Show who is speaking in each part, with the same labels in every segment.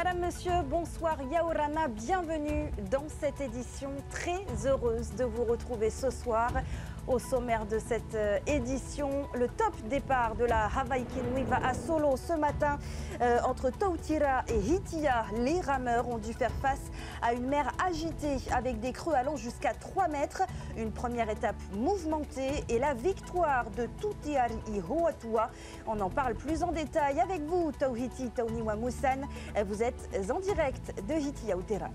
Speaker 1: Madame, Monsieur, bonsoir, Yaorana, bienvenue dans cette édition. Très heureuse de vous retrouver ce soir. Au sommaire de cette édition, le top départ de la Hawaii Kinui va à Solo ce matin. Entre Tautira et Hitia, les rameurs ont dû faire face à une mer agitée avec des creux allant jusqu'à 3 mètres. Une première étape mouvementée et la victoire de Tutiari Hoatua. On en parle plus en détail avec vous, Tauhiti Tauniwa Moussan. Vous êtes en direct de Hitia Aotearoa.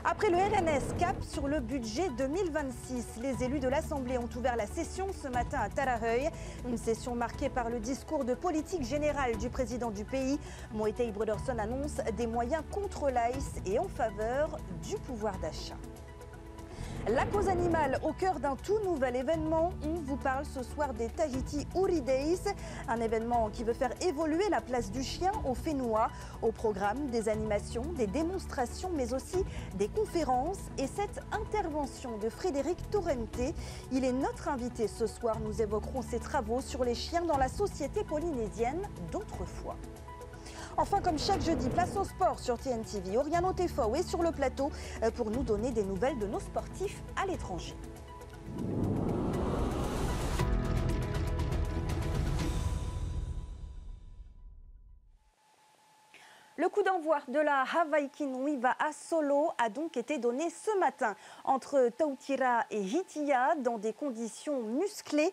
Speaker 1: Après le RNS, cap sur le budget 2026. Les élus de l'Assemblée ont ouvert la session ce matin à Tarareuil. Une session marquée par le discours de politique générale du président du pays. Moïtei Brederson annonce des moyens contre l'ICE et en faveur du pouvoir d'achat. La cause animale au cœur d'un tout nouvel événement. On vous parle ce soir des Tahiti Uri Days, un événement qui veut faire évoluer la place du chien au Fénois. Au programme, des animations, des démonstrations, mais aussi des conférences. Et cette intervention de Frédéric Torrente, il est notre invité ce soir. Nous évoquerons ses travaux sur les chiens dans la société polynésienne d'autrefois. Enfin, comme chaque jeudi, place au sport sur TNTV. Oriano Tefao est sur le plateau pour nous donner des nouvelles de nos sportifs à l'étranger. Le coup d'envoi de la Hawaii Kinui va à Solo a donc été donné ce matin entre Tautira et Hitia dans des conditions musclées,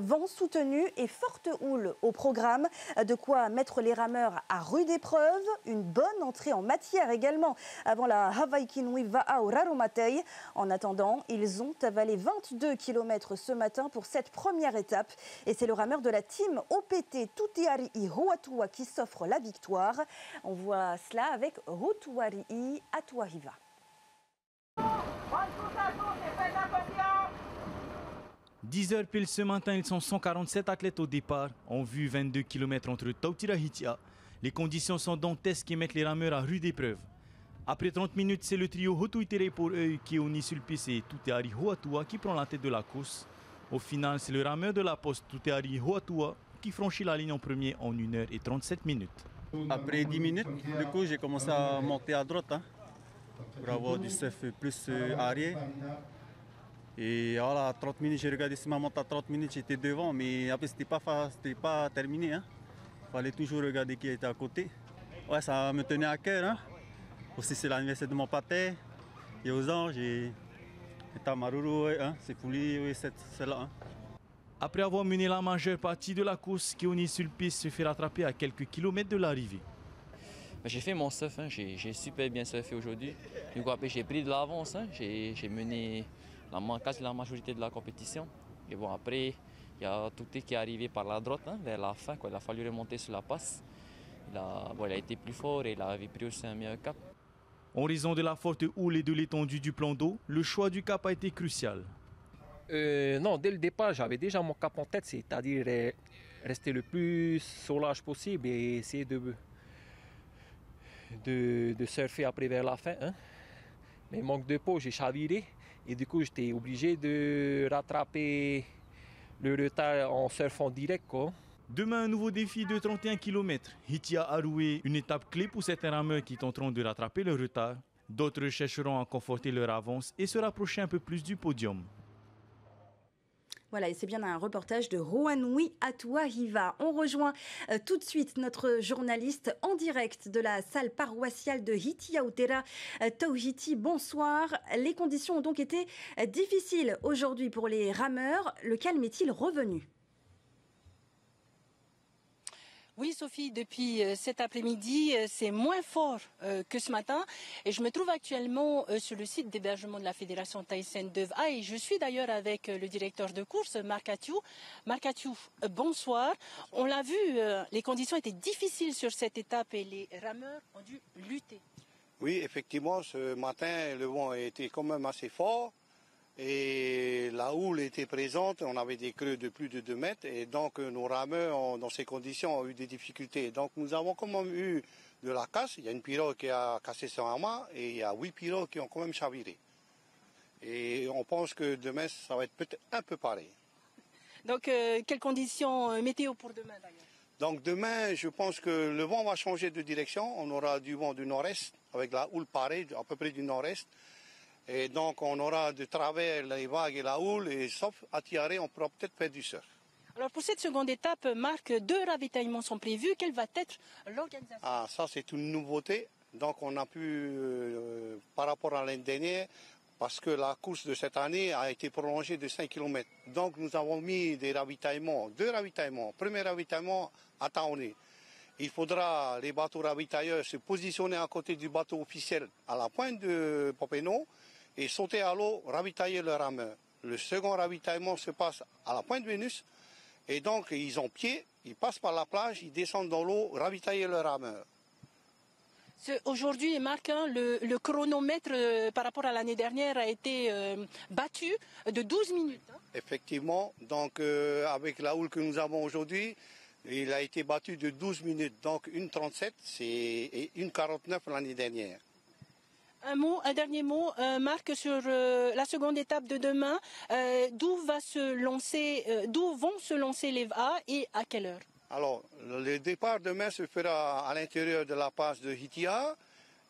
Speaker 1: vent soutenu et forte houle au programme. De quoi mettre les rameurs à rude épreuve. Une bonne entrée en matière également avant la Hawaii Kinui va au Raromatei. En attendant, ils ont avalé 22 km ce matin pour cette première étape. Et c'est le rameur de la team OPT Tutiari Hoatua qui s'offre la victoire. On voit cela avec Rotuarii Atuahiva.
Speaker 2: 10h pile ce matin, ils sont 147 athlètes au départ, en vue 22 km entre Tautira et Hitia. Les conditions sont dantesques et mettent les rameurs à rude épreuve. Après 30 minutes, c'est le trio Hotuitere pour eux qui unit Sulpice et Tutiari Hoatua qui prend la tête de la course. Au final, c'est le rameur de la poste Tutiari Hoatua qui franchit la ligne en premier en 1h37 minutes.
Speaker 3: Après 10 minutes, du coup, j'ai commencé à monter à droite pour avoir du surf plus arrière. Et voilà, à 30 minutes, j'ai regardé si ma monte à 30 minutes, j'étais devant, mais après, c'était pas terminé. Il fallait toujours regarder qui était à côté. Ouais, ça me tenait à cœur. Aussi, c'est l'anniversaire de mon pâté. Et aux anges, et Tamaruru, c'est Pouli, oui, c'est là.
Speaker 2: Après avoir mené la majeure partie de la course, Keoni Sulpice se fait rattraper à quelques kilomètres de l'arrivée.
Speaker 4: J'ai fait mon surf, j'ai super bien surfé aujourd'hui. Du coup, après, j'ai pris de l'avance, j'ai mené quasi la majorité de la compétition. Et bon, après, il y a Touté qui est arrivé par la droite vers la fin. Il a fallu remonter sur la passe. Il a été plus fort et il avait pris aussi un meilleur cap.
Speaker 2: En raison de la forte houle et de l'étendue du plan d'eau, le choix du cap a été crucial.
Speaker 5: Non, dès le départ, j'avais déjà mon cap en tête, c'est-à-dire rester le plus sur l'âge possible et essayer de surfer après vers la fin. Mais manque de peau, j'ai chaviré et du coup, j'étais obligé de rattraper le retard en surfant direct, quoi.
Speaker 2: Demain, un nouveau défi de 31 km. Hitia a roué une étape clé pour certains rameurs qui tenteront de rattraper le retard. D'autres chercheront à conforter leur avance et se rapprocher un peu plus du podium.
Speaker 1: Voilà, et c'est bien un reportage de Roanui Atuahiva. On rejoint tout de suite notre journaliste en direct de la salle paroissiale de Hitia Aotearoa. Tauhiti, bonsoir. Les conditions ont donc été difficiles aujourd'hui pour les rameurs. Le calme est-il revenu ?
Speaker 6: Oui, Sophie, depuis cet après-midi, c'est moins fort que ce matin. Et je me trouve actuellement sur le site d'hébergement de la Fédération thaïsienne d'Eva. Et je suis d'ailleurs avec le directeur de course, Marc Athiou. Marc Athiou, bonsoir. On l'a vu, les conditions étaient difficiles sur cette étape et les rameurs ont dû lutter.
Speaker 7: Oui, effectivement, ce matin, le vent était quand même assez fort. Et la houle était présente, on avait des creux de plus de 2 mètres et donc nos rameurs dans ces conditions ont eu des difficultés. Donc nous avons quand même eu de la casse, il y a une pirogue qui a cassé son amas et il y a 8 pirogues qui ont quand même chaviré. Et on pense que demain ça va être peut-être un peu pareil.
Speaker 6: Donc quelles conditions météo pour demain d'ailleurs?
Speaker 7: Donc demain, je pense que le vent va changer de direction. On aura du vent du nord-est, avec la houle pareille, à peu près du nord-est. Et donc on aura de travers les vagues et la houle, et sauf à Tiaré, on pourra peut-être faire du surf.
Speaker 6: Alors pour cette seconde étape, Marc, 2 ravitaillements sont prévus. Quelle va être l'organisation?
Speaker 7: Ah, ça c'est une nouveauté. Donc on a pu, par rapport à l'année dernière, parce que la course de cette année a été prolongée de 5 km. Donc nous avons mis des ravitaillements, 2 ravitaillements. Premier ravitaillement à Taoné. Il faudra, les bateaux ravitailleurs, se positionner à côté du bateau officiel à la pointe de Popeno et sauter à l'eau, ravitailler le rameur. Le second ravitaillement se passe à la pointe Vénus. Et donc ils ont pied, ils passent par la plage, ils descendent dans l'eau, ravitailler le rameur.
Speaker 6: Aujourd'hui, Marc, le chronomètre par rapport à l'année dernière a été battu de 12 minutes.
Speaker 7: Effectivement, donc avec la houle que nous avons aujourd'hui, il a été battu de 12 minutes. Donc 1,37 et 1,49 l'année dernière.
Speaker 6: Un dernier mot, Marc, sur la seconde étape de demain. D'où vont se lancer les VA et à quelle heure?
Speaker 7: Alors, le départ demain se fera à l'intérieur de la passe de Hitia,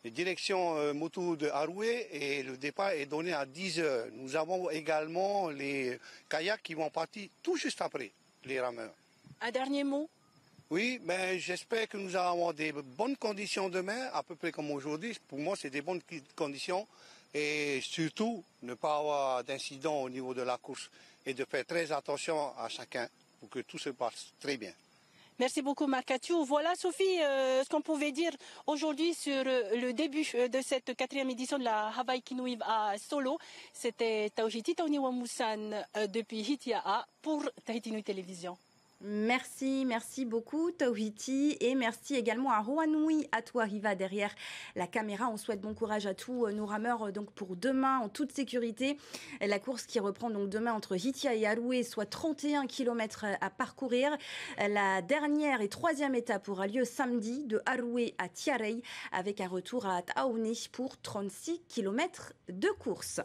Speaker 7: direction Motu de Aroué, et le départ est donné à 10 heures. Nous avons également les kayaks qui vont partir tout juste après, les rameurs.
Speaker 6: Un dernier mot?
Speaker 7: Oui, mais j'espère que nous allons avoir des bonnes conditions demain, à peu près comme aujourd'hui. Pour moi, c'est des bonnes conditions. Et surtout, ne pas avoir d'incident au niveau de la course et de faire très attention à chacun pour que tout se passe très bien.
Speaker 6: Merci beaucoup, Marc Athiou. Voilà, Sophie, ce qu'on pouvait dire aujourd'hui sur le début de cette 4e édition de la Hawaii Kinuiv à Solo. C'était Taojiti Tauniwa Moussan depuis Hitia'a pour Tahiti Nui Télévision.
Speaker 1: Merci beaucoup Tauhiti, et merci également à Roanui Atuariva derrière la caméra. On souhaite bon courage à tous nos rameurs donc pour demain en toute sécurité. La course qui reprend donc demain entre Hitia et Aroué, soit 31 km à parcourir. La dernière et 3e étape aura lieu samedi de Aroué à Tiarei avec un retour à Taoné pour 36 km de course.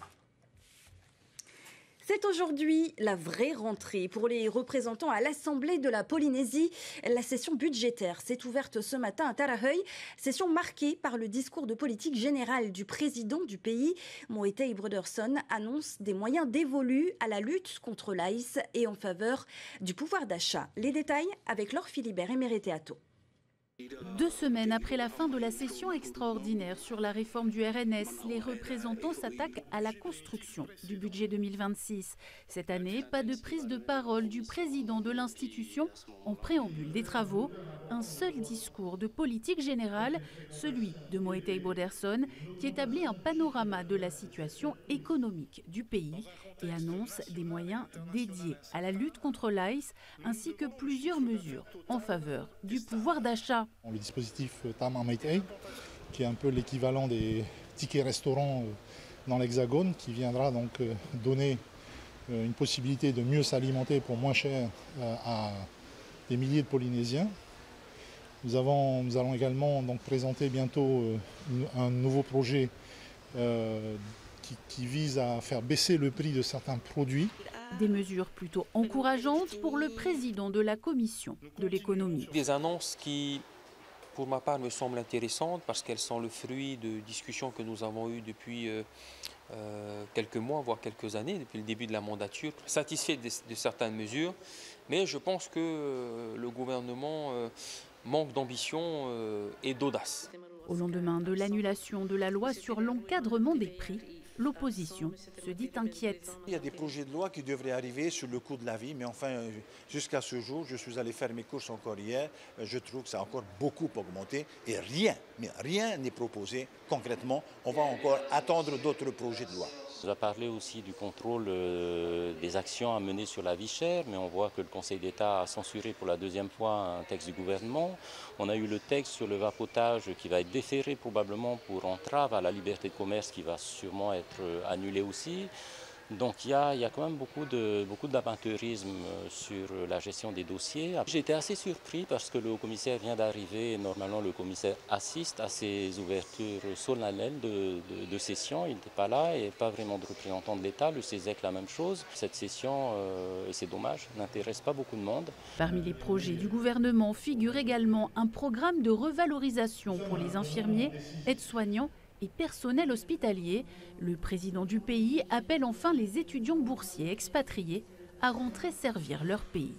Speaker 1: C'est aujourd'hui la vraie rentrée pour les représentants à l'Assemblée de la Polynésie. La session budgétaire s'est ouverte ce matin à Taraheuï, session marquée par le discours de politique générale du président du pays. Moetai Broderson annonce des moyens dévolus à la lutte contre l'ICE et en faveur du pouvoir d'achat. Les détails avec Laure Philibert et Mérété Atto.
Speaker 8: 2 semaines après la fin de la session extraordinaire sur la réforme du RNS, les représentants s'attaquent à la construction du budget 2026. Cette année, pas de prise de parole du président de l'institution en préambule des travaux. Un seul discours de politique générale, celui de Moetai Broderson, qui établit un panorama de la situation économique du pays et annonce des moyens dédiés à la lutte contre l'ICE ainsi que plusieurs mesures en faveur du pouvoir d'achat.
Speaker 9: Le dispositif Tama Meitei, qui est un peu l'équivalent des tickets restaurants dans l'Hexagone, qui viendra donc donner une possibilité de mieux s'alimenter pour moins cher à des milliers de Polynésiens. Nous allons également donc présenter bientôt un nouveau projet qui vise à faire baisser le prix de certains produits.
Speaker 8: Des mesures plutôt encourageantes pour le président de la Commission de l'économie.
Speaker 5: Des annonces qui, pour ma part, me semblent intéressantes parce qu'elles sont le fruit de discussions que nous avons eues depuis quelques mois, voire quelques années, depuis le début de la mandature. Satisfait de certaines mesures, mais je pense que le gouvernement manque d'ambition et d'audace.
Speaker 8: Au lendemain de l'annulation de la loi sur l'encadrement des prix, l'opposition se dit inquiète.
Speaker 10: Il y a des projets de loi qui devraient arriver sur le coût de la vie, mais enfin, jusqu'à ce jour, je suis allé faire mes courses encore hier, je trouve que ça a encore beaucoup augmenté et rien n'est proposé concrètement. On va encore attendre d'autres projets de loi.
Speaker 11: On a parlé aussi du contrôle des actions à mener sur la vie chère, mais on voit que le Conseil d'État a censuré pour la 2e fois un texte du gouvernement. On a eu le texte sur le vapotage qui va être déféré probablement pour entrave à la liberté de commerce qui va sûrement être annulé aussi. Donc il y a quand même beaucoup d'amateurisme sur la gestion des dossiers. J'ai été assez surpris parce que le haut-commissaire vient d'arriver. Normalement, le commissaire assiste à ces ouvertures solennelles de session. Il n'était pas là et pas vraiment de représentant de l'État. Le CESEC, la même chose. Cette session, et c'est dommage, n'intéresse pas beaucoup de monde.
Speaker 8: Parmi les projets du gouvernement figure également un programme de revalorisation pour les infirmiers, aides-soignants et personnel hospitalier. Le président du pays appelle enfin les étudiants boursiers expatriés à rentrer servir leur pays.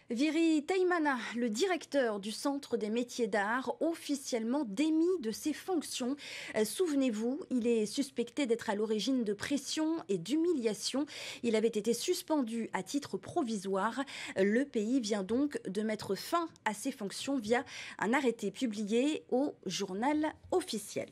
Speaker 1: Viri Taimana, le directeur du Centre des métiers d'art, officiellement démis de ses fonctions. Souvenez-vous, il est suspecté d'être à l'origine de pression et d'humiliation. Il avait été suspendu à titre provisoire. Le pays vient donc de mettre fin à ses fonctions via un arrêté publié au journal officiel.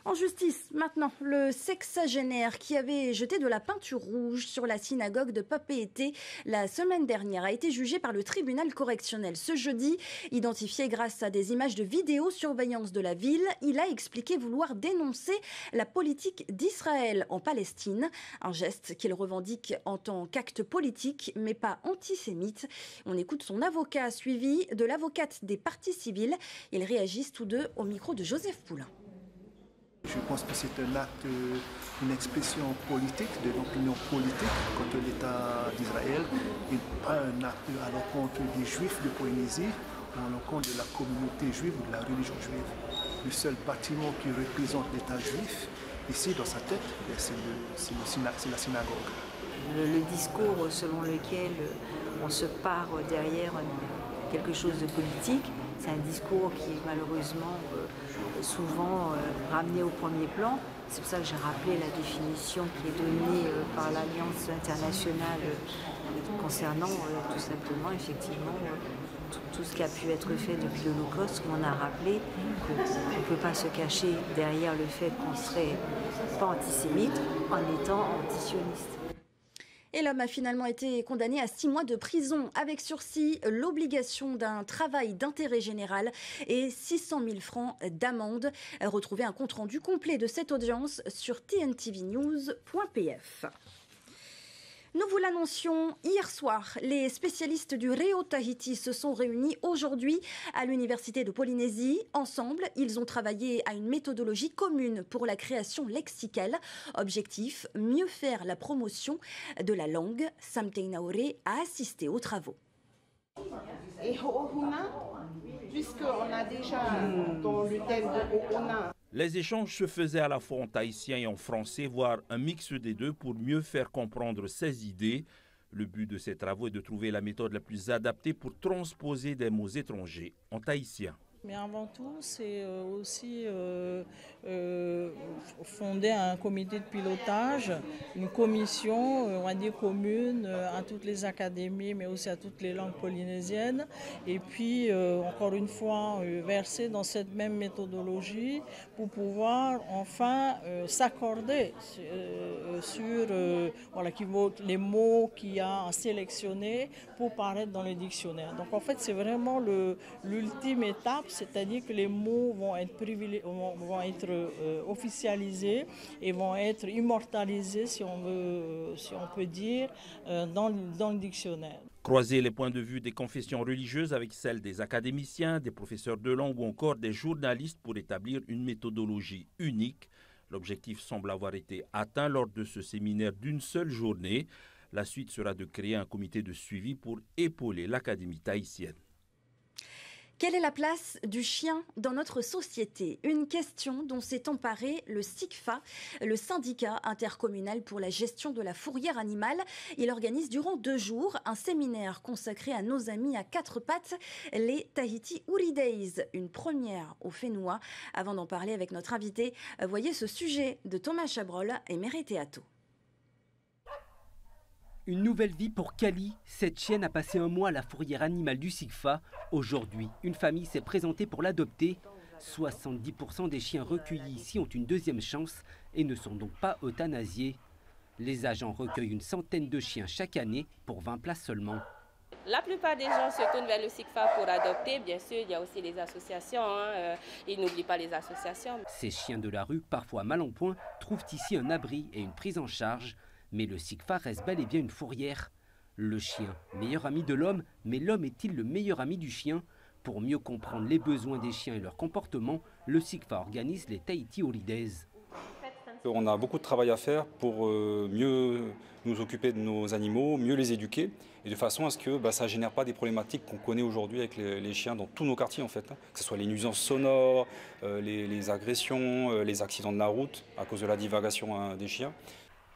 Speaker 1: En justice, maintenant, le sexagénaire qui avait jeté de la peinture rouge sur la synagogue de Papeete la semaine dernière a été jugé par le tribunal correctionnel. Ce jeudi, identifié grâce à des images de vidéosurveillance de la ville, il a expliqué vouloir dénoncer la politique d'Israël en Palestine, un geste qu'il revendique en tant qu'acte politique, mais pas antisémite. On écoute son avocat suivi de l'avocate des parties civiles. Ils réagissent tous deux au micro de Joseph Poulain.
Speaker 12: Je pense que c'est un acte, une expression politique, de l'opinion politique contre l'État d'Israël et pas un acte à l'encontre des Juifs de Polynésie ou à l'encontre de la communauté juive ou de la religion juive. Le seul bâtiment qui représente l'État juif, ici dans sa tête, c'est la synagogue.
Speaker 13: Le discours selon lequel on se pare derrière quelque chose de politique, c'est un discours qui est malheureusement souvent ramené au premier plan. C'est pour ça que j'ai rappelé la définition qui est donnée par l'Alliance internationale concernant tout simplement effectivement tout ce qui a pu être fait depuis l'Holocauste. On a rappelé qu'on ne peut pas se cacher derrière le fait qu'on ne serait pas antisémite en étant antisioniste.
Speaker 1: Et l'homme a finalement été condamné à 6 mois de prison avec sursis, l'obligation d'un travail d'intérêt général et 600 000 francs d'amende. Retrouvez un compte-rendu complet de cette audience sur tntvnews.pf. Nous vous l'annoncions hier soir, les spécialistes du Reo Tahiti se sont réunis aujourd'hui à l'Université de Polynésie. Ensemble, ils ont travaillé à une méthodologie commune pour la création lexicale. Objectif, mieux faire la promotion de la langue. Sam Teinaure a assisté aux travaux.
Speaker 14: Et Ho'ohuna, puisqu'on a déjà dans le thème de Ho'ohuna.
Speaker 15: Les échanges se faisaient à la fois en tahitien et en français, voire un mix des deux pour mieux faire comprendre ses idées. Le but de ces travaux est de trouver la méthode la plus adaptée pour transposer des mots étrangers en tahitien.
Speaker 16: Mais avant tout, c'est aussi fonder un comité de pilotage, une commission, on va dire commune, à toutes les académies, mais aussi à toutes les langues polynésiennes. Et puis, encore une fois, verser dans cette même méthodologie pour pouvoir enfin s'accorder sur voilà, les mots qu'il y a à sélectionner pour paraître dans le dictionnaire. Donc, en fait, c'est vraiment l'ultime étape. C'est-à-dire que les mots vont être officialisés et vont être immortalisés, si on peut dire, dans le dictionnaire.
Speaker 15: Croiser les points de vue des confessions religieuses avec celles des académiciens, des professeurs de langue ou encore des journalistes pour établir une méthodologie unique. L'objectif semble avoir été atteint lors de ce séminaire d'une seule journée. La suite sera de créer un comité de suivi pour épauler l'Académie tahitienne.
Speaker 1: Quelle est la place du chien dans notre société? Une question dont s'est emparé le SICFA, le syndicat intercommunal pour la gestion de la fourrière animale. Il organise durant 2 jours un séminaire consacré à nos amis à 4 pattes, les Tahiti Uri Days, une première au Fénois. Avant d'en parler avec notre invité, voyez ce sujet de Thomas Chabrol et Mérité Atto.
Speaker 17: Une nouvelle vie pour Kali. Cette chienne a passé 1 mois à la fourrière animale du SICFA. Aujourd'hui, une famille s'est présentée pour l'adopter. 70% des chiens recueillis ici ont une deuxième chance et ne sont donc pas euthanasiés. Les agents recueillent une centaine de chiens chaque année pour 20 places seulement.
Speaker 18: La plupart des gens se tournent vers le SICFA pour adopter. Bien sûr, il y a aussi les associations. Ils n'oublient pas les associations.
Speaker 17: Ces chiens de la rue, parfois mal en point, trouvent ici un abri et une prise en charge. Mais le SICFA reste bel et bien une fourrière. Le chien, meilleur ami de l'homme, mais l'homme est-il le meilleur ami du chien? Pour mieux comprendre les besoins des chiens et leur comportement, le SICFA organise les Tahiti Holidays.
Speaker 19: On a beaucoup de travail à faire pour mieux nous occuper de nos animaux, mieux les éduquer, et de façon à ce que ça ne génère pas des problématiques qu'on connaît aujourd'hui avec les chiens dans tous nos quartiers en fait. Que ce soit les nuisances sonores, les agressions, les accidents de la route à cause de la divagation des chiens.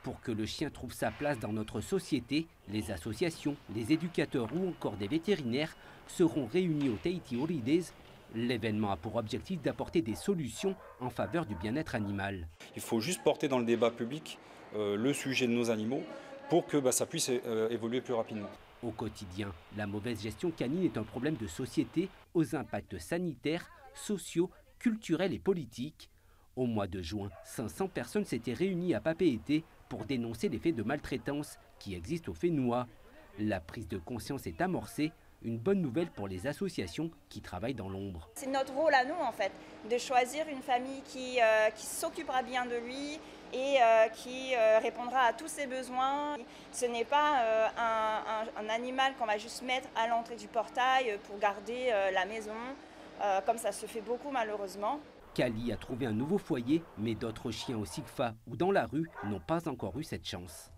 Speaker 17: Pour que le chien trouve sa place dans notre société, les associations, les éducateurs ou encore des vétérinaires seront réunis au Tahiti Holidays. L'événement a pour objectif d'apporter des solutions en faveur du bien-être animal.
Speaker 19: Il faut juste porter dans le débat public le sujet de nos animaux pour que ça puisse évoluer plus rapidement.
Speaker 17: Au quotidien, la mauvaise gestion canine est un problème de société aux impacts sanitaires, sociaux, culturels et politiques. Au mois de juin, 500 personnes s'étaient réunies à Papeete pour dénoncer les faits de maltraitance qui existent au Fénois. La prise de conscience est amorcée. Une bonne nouvelle pour les associations qui travaillent dans l'ombre.
Speaker 20: C'est notre rôle à nous en fait, de choisir une famille qui s'occupera bien de lui et qui répondra à tous ses besoins. Ce n'est pas un animal qu'on va juste mettre à l'entrée du portail pour garder la maison, comme ça se fait beaucoup malheureusement.
Speaker 17: Kali a trouvé un nouveau foyer, mais d'autres chiens au SICFA ou dans la rue n'ont pas encore eu cette chance.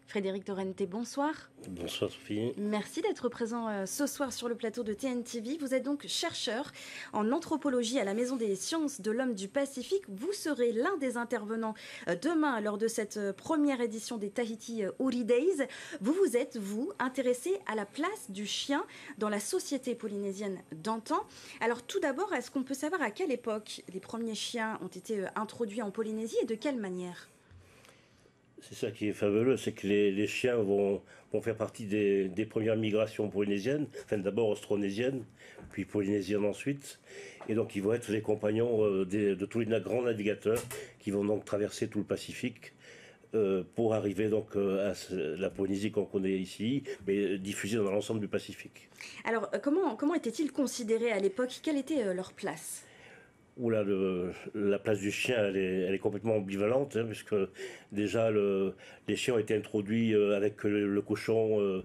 Speaker 1: Frédéric Torrente, bonsoir.
Speaker 21: Bonsoir Sophie.
Speaker 1: Merci d'être présent ce soir sur le plateau de TNTV. Vous êtes donc chercheur en anthropologie à la Maison des sciences de l'homme du Pacifique. Vous serez l'un des intervenants demain lors de cette première édition des Tahiti Holidays. Vous vous êtes, vous, intéressé à la place du chien dans la société polynésienne d'antan. Alors tout d'abord, est-ce qu'on peut savoir à quelle époque les premiers chiens ont été introduits en Polynésie et de quelle manière ?
Speaker 21: C'est ça qui est fabuleux, c'est que les chiens vont faire partie des premières migrations polynésiennes, enfin d'abord austronésiennes, puis polynésiennes ensuite. Et donc ils vont être les compagnons de tous les grands navigateurs qui vont donc traverser tout le Pacifique pour arriver donc à la Polynésie qu'on connaît ici, mais diffusée dans l'ensemble du Pacifique.
Speaker 1: Alors comment étaient-ils considérés à l'époque? Quelle était leur place?
Speaker 21: Oula, la place du chien, elle est complètement ambivalente, puisque déjà les chiens ont été introduits avec le cochon,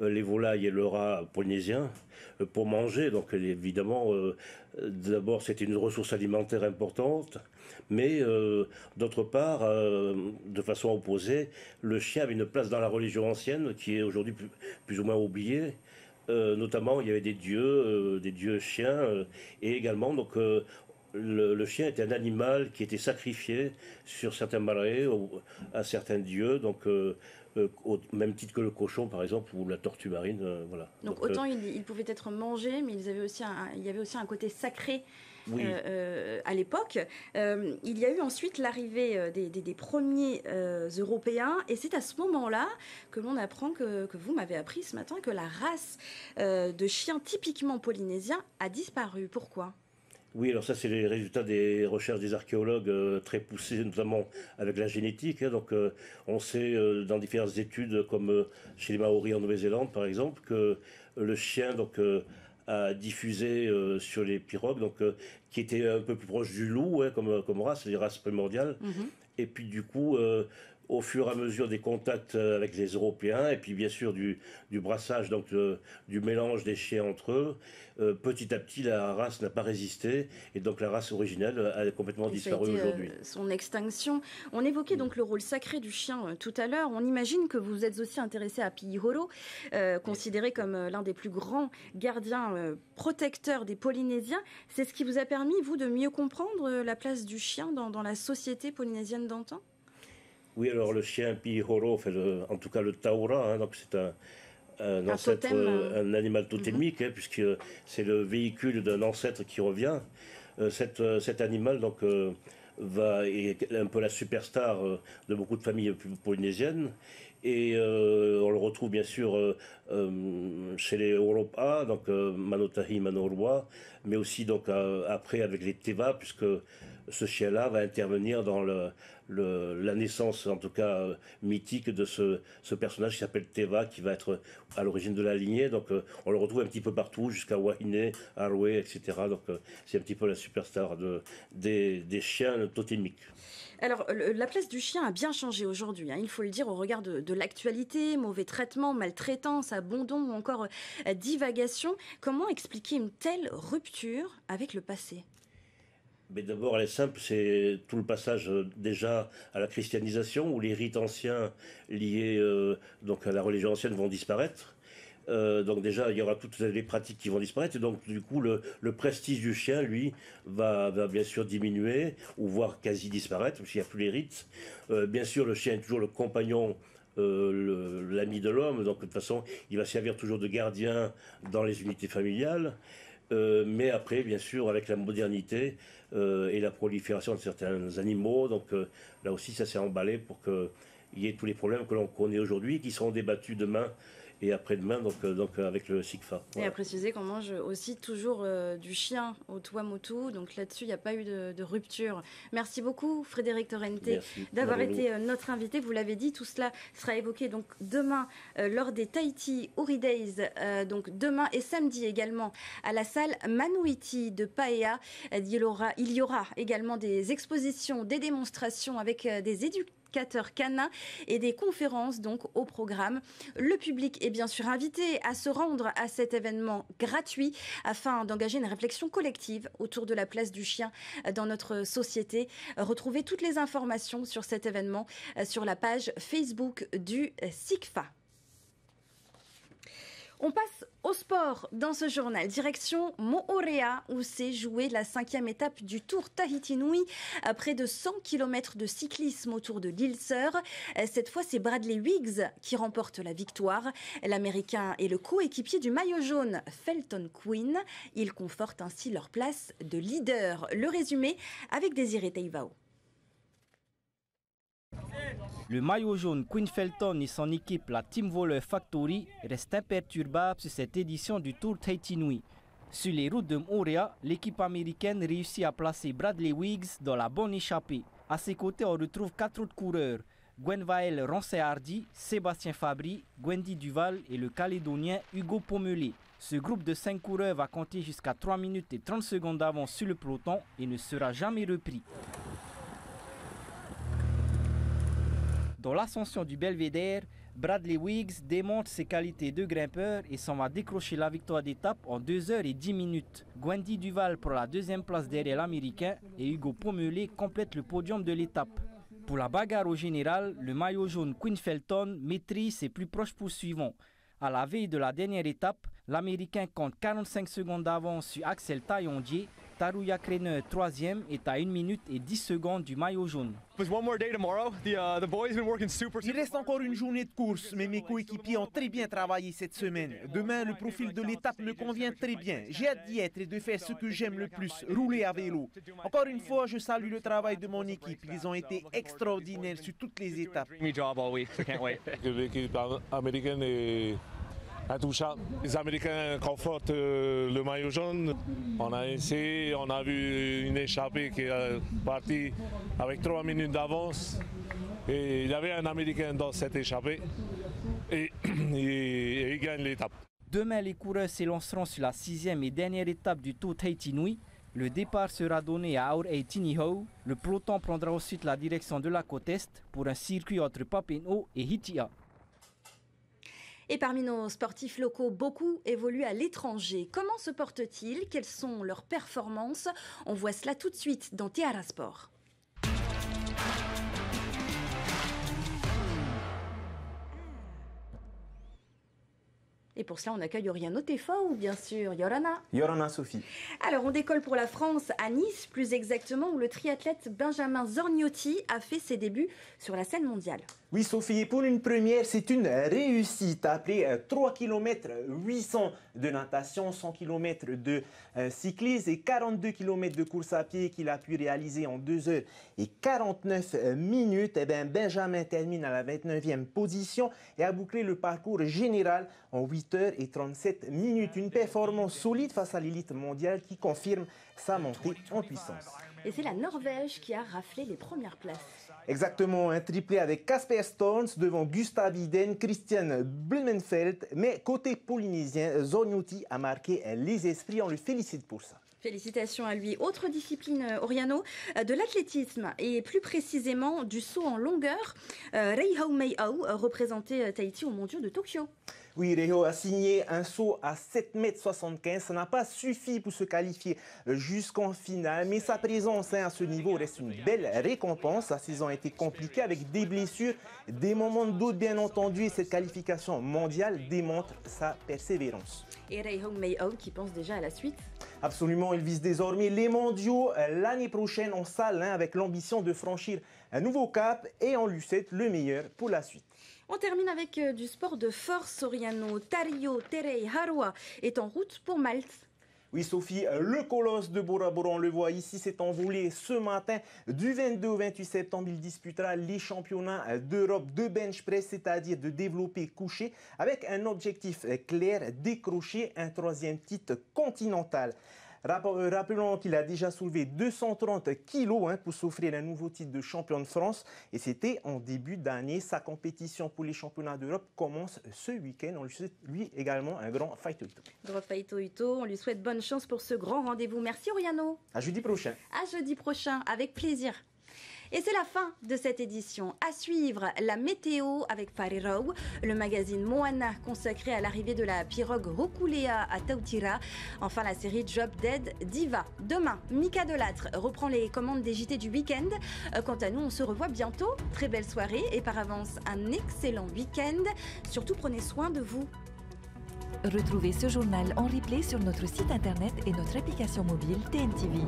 Speaker 21: les volailles et le rat polynésien pour manger. Donc évidemment, d'abord c'était une ressource alimentaire importante, mais d'autre part, de façon opposée, le chien avait une place dans la religion ancienne qui est aujourd'hui plus ou moins oubliée. Notamment, il y avait des dieux chiens, et également donc le chien était un animal qui était sacrifié sur certains marais à certains dieux, donc au même titre que le cochon par exemple ou la tortue marine. Voilà.
Speaker 1: Donc autant il pouvait être mangé, mais il y avait aussi un côté sacré. Oui. À l'époque. Il y a eu ensuite l'arrivée des premiers Européens, et c'est à ce moment-là que l'on apprend que vous m'avez appris ce matin que la race de chiens typiquement polynésiens a disparu. Pourquoi ?
Speaker 21: Oui, alors ça c'est les résultats des recherches des archéologues très poussées, notamment avec la génétique. Donc on sait dans différentes études, comme chez les Maoris en Nouvelle-Zélande par exemple, que le chien a diffusé sur les pirogues, qui étaient un peu plus proches du loup comme race, c'est des races primordiales. Mm-hmm. Et puis du coup, au fur et à mesure des contacts avec les Européens, et puis bien sûr du brassage, donc du mélange des chiens entre eux, petit à petit la race n'a pas résisté, et donc la race originelle a complètement disparu aujourd'hui.
Speaker 1: Son extinction. On évoquait donc le rôle sacré du chien tout à l'heure. On imagine que vous êtes aussi intéressé à Pihoro, considéré comme l'un des plus grands gardiens protecteurs des Polynésiens. C'est ce qui vous a permis, vous, de mieux comprendre la place du chien dans la société polynésienne d'antan ?
Speaker 21: Oui, alors le chien Pihoro, en tout cas le taura, donc c'est un ancêtre, un animal totémique, puisque c'est le véhicule d'un ancêtre qui revient. Cet animal donc est un peu la superstar de beaucoup de familles polynésiennes. Et on le retrouve bien sûr chez les Europa, donc Manotahi, Manorwa, mais aussi donc après avec les Teva, puisque ce chien-là va intervenir dans la naissance, en tout cas mythique, de ce personnage qui s'appelle Teva, qui va être à l'origine de la lignée. Donc on le retrouve un petit peu partout, jusqu'à Wahine, Aroué, etc. Donc c'est un petit peu la superstar des chiens totémiques.
Speaker 1: Alors, la place du chien a bien changé aujourd'hui, hein, il faut le dire, au regard de l'actualité, mauvais traitement, maltraitance, abandon ou encore divagation. Comment expliquer une telle rupture avec le passé ?
Speaker 21: Mais d'abord, elle est simple, c'est tout le passage déjà à la christianisation, où les rites anciens liés donc à la religion ancienne vont disparaître. Donc déjà, il y aura toutes les pratiques qui vont disparaître. Et donc, du coup, le prestige du chien, lui, va bien sûr diminuer, ou voire quasi disparaître, parce qu'il n'y a plus les rites. Bien sûr, le chien est toujours le compagnon, l'ami de l'homme. Donc, de toute façon, il va servir toujours de gardien dans les unités familiales. Mais après, bien sûr, avec la modernité et la prolifération de certains animaux, donc là aussi, ça s'est emballé pour qu'il y ait tous les problèmes que l'on connaît aujourd'hui, qui seront débattus demain et après-demain, donc avec le SICFA. Voilà.
Speaker 1: Et à préciser qu'on mange aussi toujours du chien au Tuamotu, donc là-dessus, il n'y a pas eu de rupture. Merci beaucoup, Frédéric Torrente, d'avoir été notre invité. Vous l'avez dit, tout cela sera évoqué donc demain lors des Tahiti Uri Days, donc demain et samedi également à la salle Manuiti de Paea. Il y aura également des expositions, des démonstrations avec des éducateurs canins et des conférences donc au programme. Le public est bien sûr invité à se rendre à cet événement gratuit afin d'engager une réflexion collective autour de la place du chien dans notre société. Retrouvez toutes les informations sur cet événement sur la page Facebook du SICFA. On passe au sport dans ce journal. Direction Moorea où s'est jouée la 5e étape du Tour Tahiti Nui. Près de 100 km de cyclisme autour de l'île Sœur. Cette fois, c'est Bradley Wiggs qui remporte la victoire. L'Américain est le coéquipier du maillot jaune Felton Quinn. Ils confortent ainsi leur place de leader. Le résumé avec Désiré Teivao.
Speaker 3: Le maillot jaune Quinn Felton et son équipe, la Team Voleur Factory, restent imperturbables sur cette édition du Tour Tahiti Nui. Sur les routes de Moorea, l'équipe américaine réussit à placer Bradley Wiggs dans la bonne échappée. À ses côtés, on retrouve 4 autres coureurs. Gwenvael Rancé-Hardy, Sébastien Fabry, Gwendy Duval et le Calédonien Hugo Pommelé. Ce groupe de 5 coureurs va compter jusqu'à 3 minutes et 30 secondes d'avance sur le peloton et ne sera jamais repris. Dans l'ascension du Belvédère, Bradley Wiggs démontre ses qualités de grimpeur et s'en va décrocher la victoire d'étape en 2h10. Gwendy Duval prend la 2e place derrière l'Américain et Hugo Pommelé complète le podium de l'étape. Pour la bagarre au général, le maillot jaune Quinn Felton maîtrise ses plus proches poursuivants. À la veille de la dernière étape, l'Américain compte 45 secondes d'avance sur Axel Taillandier. Taruya Krenner 3e est à 1 minute et 10 secondes du maillot jaune.
Speaker 22: Il reste encore une journée de course, mais mes coéquipiers ont très bien travaillé cette semaine. Demain, le profil de l'étape me convient très bien. J'ai hâte d'y être et de faire ce que j'aime le plus, rouler à vélo. Encore une fois, je salue le travail de mon équipe. Ils ont été extraordinaires sur toutes les étapes.
Speaker 23: L'équipe américaine est intouchable. Les Américains confortent le maillot jaune. On a essayé, on a vu une échappée qui est partie avec 3 minutes d'avance. Et il y avait un Américain dans cette échappée et il gagne l'étape.
Speaker 3: Demain, les coureurs s'élanceront sur la 6e et dernière étape du Tour Tahiti Nui. Le départ sera donné à Aurei-Tiniho. Le peloton prendra ensuite la direction de la côte Est pour un circuit entre Papenho et Hitia.
Speaker 1: Et parmi nos sportifs locaux, beaucoup évoluent à l'étranger. Comment se portent-ils? Quelles sont leurs performances? On voit cela tout de suite dans Tiara Sport. Et pour cela, on accueille Oriano Tefao, bien sûr, Yorana.
Speaker 24: Yorana Sophie.
Speaker 1: Alors, on décolle pour la France à Nice, plus exactement, où le triathlète Benjamin Zorniotti a fait ses débuts sur la scène mondiale.
Speaker 24: Oui, Sophie, pour une première, c'est une réussite. Appelée 3 km 800 de natation, 100 km de cyclisme et 42 km de course à pied qu'il a pu réaliser en 2h49. Eh bien, Benjamin termine à la 29e position et a bouclé le parcours général en 8 8h37. Une performance solide face à l'élite mondiale qui confirme sa montée en puissance.
Speaker 1: Et c'est la Norvège qui a raflé les premières places.
Speaker 24: Exactement, un triplé avec Kasper Storms devant Gustav Iden, Christian Blumenfeld. Mais côté polynésien, Zonyuti a marqué les esprits. On le félicite pour ça.
Speaker 1: Félicitations à lui. Autre discipline, Oriano, de l'athlétisme et plus précisément du saut en longueur. Rei Hao-Mei-Ao représentait Tahiti aux Mondiaux de Tokyo.
Speaker 24: Oui, Reho a signé un saut à 7,75 m. Ça n'a pas suffi pour se qualifier jusqu'en finale, mais sa présence à ce niveau reste une belle récompense. Sa saison a été compliquée avec des blessures, des moments de doute bien entendu, et cette qualification mondiale démontre sa persévérance.
Speaker 1: Et Rei Hao-Mei-Ao qui pense déjà à la suite?
Speaker 24: Absolument, il vise désormais les mondiaux l'année prochaine en salle avec l'ambition de franchir un nouveau cap et on lui souhaite le meilleur pour la suite.
Speaker 1: On termine avec du sport de force, Oriano. Tario Terei Harua est en route pour Malte.
Speaker 24: Oui, Sophie, le colosse de Bora Bora, on le voit ici, s'est envolé ce matin. Du 22 au 28 septembre, il disputera les championnats d'Europe de bench press, c'est-à-dire de développer couché, avec un objectif clair, décrocher un 3e titre continental. Rappelons qu'il a déjà soulevé 230 kilos pour s'offrir un nouveau titre de champion de France. Et c'était en début d'année. Sa compétition pour les championnats d'Europe commence ce week-end. On lui souhaite lui également un grand Faito Ito.
Speaker 1: Grand Faito Ito, on lui souhaite bonne chance pour ce grand rendez-vous. Merci Oriano.
Speaker 24: À jeudi prochain.
Speaker 1: À jeudi prochain, avec plaisir. Et c'est la fin de cette édition. À suivre, la météo avec Farirau, le magazine Moana consacré à l'arrivée de la pirogue Rokulea à Tautira. Enfin, la série Drop Dead Diva. Demain, Mika Delattre reprend les commandes des JT du week-end. Quant à nous, on se revoit bientôt. Très belle soirée et par avance, un excellent week-end. Surtout, prenez soin de vous.
Speaker 2: Retrouvez ce journal en replay sur notre site internet et notre application mobile TNTV.